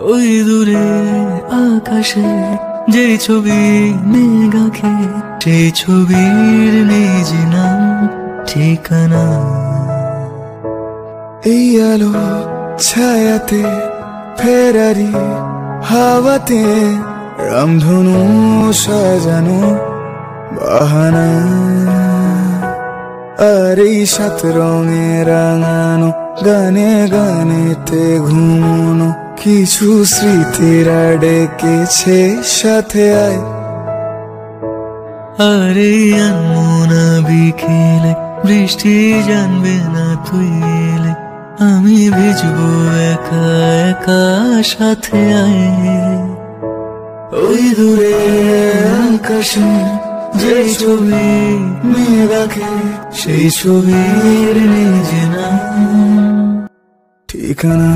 ওই দূরে আকাশে যে ছবি মেঘ আঁকে, সেই ছবির নিজ নাম ঠিকানা। এই আলো ছায়াতে ফেরারি হাওয়াতে রামধনু সাজানো বাহানা। আর এই সাত রঙে রাঙানো গানে গানেতে ঘুমোনো কিছু স্মৃতিরা ডেকেছে সাথে আয়। আর এই আনমনা বিকেলে বৃষ্টি জানবে না তুই এলে, আমি ভিজবো একা একা সাথে আয়। ওই দূরে আকাশে যে ছবি মেঘ আঁকে, সেই ছবির নিজ নাম ঠিকানা।